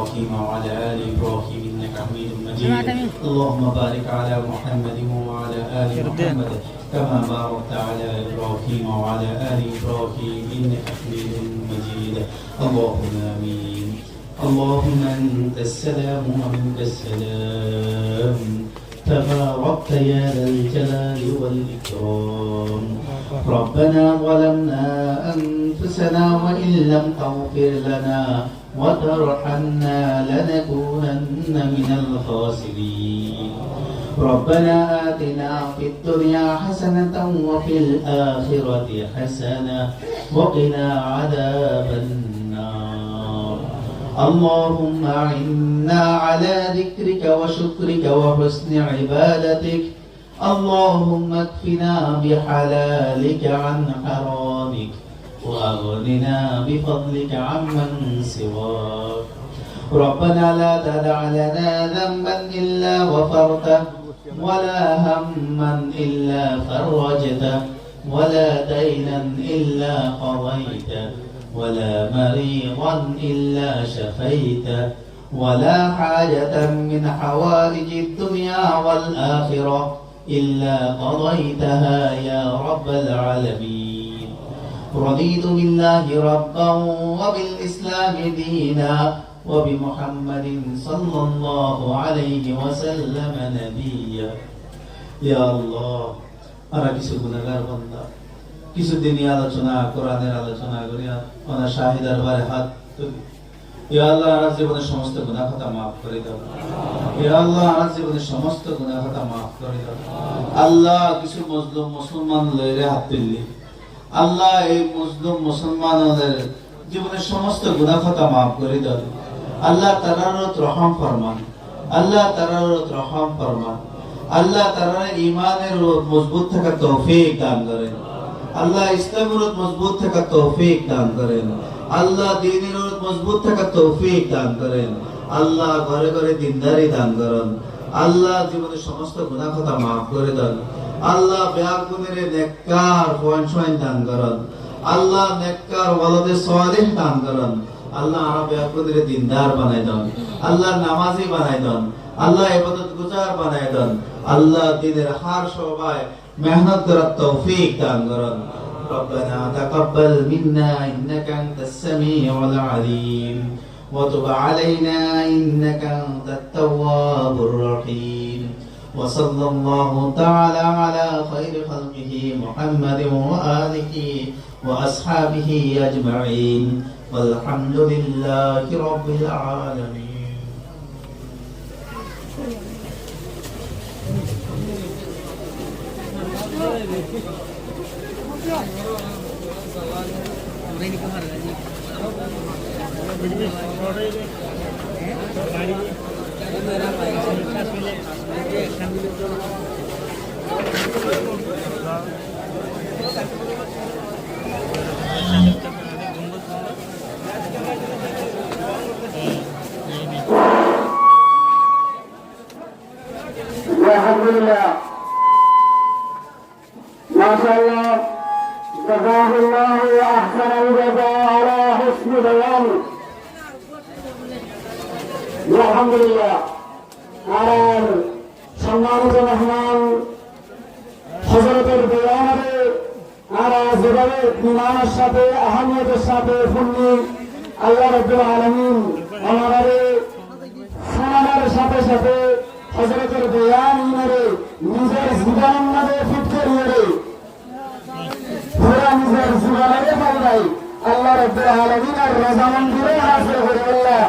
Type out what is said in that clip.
إبراهيم وعلى آل إبراهيم إنك حميد مجيد اللهم بارك على محمد وعلى آل محمد كما باركت على إبراهيم وعلى آل إبراهيم إنك حميد مجيد اللهم آمين اللهم أنت السلام ومنك السلام تباركت يا ذا الجلال والإكرام ربنا ظلمنا أنفسنا وإن لم تغفر لنا وترحمنا لنكونن من الخاسرين ربنا آتنا في الدنيا حسنة وفي الآخرة حسنة وقنا عذاب النار اللهم أعنا على ذكرك وشكرك وحسن عبادتك اللهم اكفنا بحلالك عن حرامك وأغننا بفضلك عمن سواك ربنا لا تدع لنا ذنبا إلا غفرته ولا هما إلا فرجته ولا دينا إلا قضيته ولا مريضا إلا شفيته ولا حاجة من حوائج الدنيا والآخرة إلا قضيتها يا رب العالمين رضيت بالله ربا وبالإسلام دينا وبمحمد صلى الله عليه وسلم نبيا يا الله أنا কিছু গুনাহগার বান্দা কিছুদিন আলোচনা কোরআনের আলোচনা করি ওনা শাহিদ দরবারে হাত তুলি ইয়া আল্লাহ আমার জীবনের সমস্ত গুনাহ খাতা maaf করে দাও ইয়া আল্লাহ আমার জীবনের সমস্ত গুনাহ খাতা maaf করে দাও আল্লাহ কিছু মুসলিম মুসলমান লইরে হাত তুললি আল্লাহ এই মুসলিম মুসলমানদের জীবনের সমস্ত গুনাহ খাতা maaf করে দাও আল্লাহ তারারত রহম ফরমান আল্লাহ তারারত রহম ফরমান আল্লাহ তারার ঈমানের মজবুত থাকার তৌফিক দান করেন আল্লাহ ইসলামের মজবুত থাকার তৌফিক দান করেন আল্লাহ দ্বীনের মজবুত থাকার তৌফিক দান করেন আল্লাহ ঘরে ঘরে দিনদারি দান করেন আল্লাহ জীবনের সমস্ত গুনাহ খাতা maaf করে দেন আল্লাহ বেয়াগুনের নেককার পয়সা দান করেন আল্লাহ নেককার ওয়ালাদে সালেহ দান করেন আল্লাহ আর বেয়াগুনের দিনদার বানায় দেন আল্লাহ নামাজি বানায় দেন আল্লাহ ইবাদত গুজার বানায় দেন আল্লাহ দ্বীনের হার সবাই মেহনত করার তৌফিক দান করেন ربنا تقبل منا إنك أنت السميع العليم وتب علينا إنك أنت التواب الرحيم وصلى الله تعالى على خير خلقه محمد وآله وأصحابه أجمعين والحمد لله رب العالمين Alhamdulillah, MashaAllah, Jazakallahu ahsanal jazaa ala husni bayan. Alhamdulillah, আর সম্মানিত মেহমান হযরতের বয়ানে আর যেভাবে ইমানের সাথে আহমিয়তের সাথে পূর্ণ আল্লাহ রাব্বুল আলামিন আমাদের শোনানোর সাথে সাথে হযরতের বয়ান ইমারে নিজের জীবনের মধ্যে ফিট করিয়ে পুরা নিজের জীবনের পাল্লাই আল্লাহ রাব্বুল আলামিনের রাজামন্দিরে হাসিল করে আল্লাহ